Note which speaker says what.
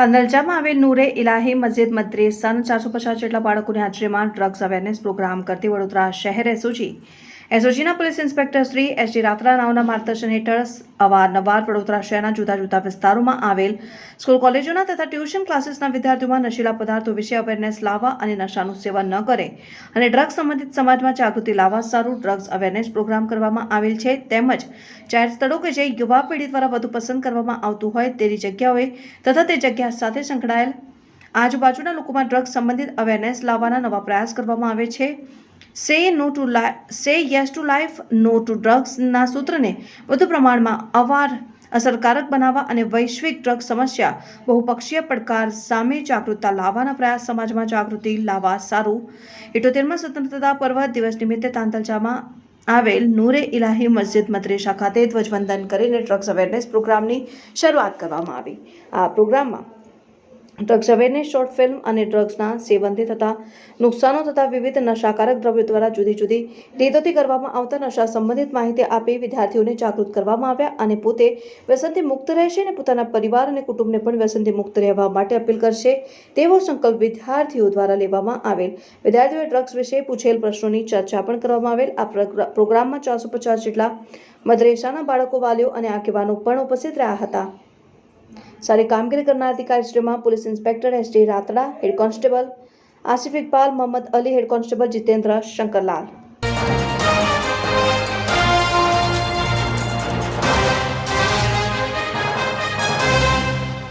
Speaker 1: તાંદલજામાં આવેલ નૂરે ઇલાહી મસ્જિદ મદ્રેસાના 450 જેટલા બાળકોની હાજરીમાં ડ્રગ્સ અવેરનેસ પ્રોગ્રામ કરતી વડોદરા શહેર એસઓજીના police inspector Shri SG Ratra નાઓના માર્ગદર્શન હેઠળ અવારનવાર વડોદરા શહેરના જુદા જુદા વિસ્તારોમાં આવેલ સ્કૂલ કોલેજોના તથા ટ્યુશન ક્લાસીસના વિદ્યાર્થીઓમાં નશીલા પદાર્થો વિશે અવેરનેસ લાવવા અને નશાનું સેવન ન કરે અને ડ્રગ્સ સંબંધિત સમાજમાં જાગૃતિ લાવવા સારું ડ્રગ્સ અવેરનેસ પ્રોગ્રામ કરવામાં આવેલ છે. તેમજ જાહેર સ્થળો કે જે યુવા પેઢી દ્વારા વધુ પસંદ કરવામાં આવતું હોય તેવી જગ્યાઓએ તથા તે જગ્યા સાથે સંકળાયેલ આજુબાજુના લોકોમાં ડ્રગ્સ સંબંધિત અવેરનેસ લાવવાના નવા પ્રયાસ કરવામાં આવે છે. Say yes to life, no to ડ્રગ્સના સૂત્રને વધુ પ્રમાણમાં અસરકારક બનાવવા અને વૈશ્વિક ડ્રગ્સ સમસ્યા બહુપક્ષીય પડકાર સામે જાગૃતતા લાવવાના પ્રયાસ સમાજમાં જાગૃતિ લાવવા સારું 78મા સ્વતંત્રતા પર્વ દિવસ નિમિત્તે તાંતલજામાં આવેલ નૂરે ઇલાહી મસ્જિદ મદ્રેસા ખાતે ધ્વજવંદન કરીને ડ્રગ્સ અવેરનેસ પ્રોગ્રામની શરૂઆત કરવામાં આવી. આ પ્રોગ્રામમાં ડ્રગ્સ અવેરનેસ શોર્ટ ફિલ્મ અને ડ્રગ્સના સેવનથી થતા નુકસાનો તથા વિવિધ નશાકારક દ્રવ્યો દ્વારા જુદી જુદી રીતોથી કરવામાં આવતા નશા સંબંધિત માહિતી આપી વિદ્યાર્થીઓને જાગૃત કરવામાં આવ્યા અને પોતે વ્યસનથી મુક્ત રહેશે અને પોતાના પરિવાર અને કુટુંબને પણ વ્યસનથી મુક્ત રહેવા માટે અપીલ કરશે તેવો સંકલ્પ વિદ્યાર્થીઓ દ્વારા લેવામાં આવેલ. વિદ્યાર્થીઓએ ડ્રગ્સ વિશે પૂછેલ પ્રશ્નોની ચર્ચા પણ કરવામાં આવેલ. આ પ્રોગ્રામમાં 450 જેટલા મદ્રેસાના બાળકો, વાલીઓ અને આગેવાનો પણ ઉપસ્થિત રહ્યા હતા. સારી કામગીરી કરનાર અધિકારીશ્રીમાં police inspector SD Ratda, head constable Asif Iqbal, Mohammad Ali, head constable Jitendra Shankarlal.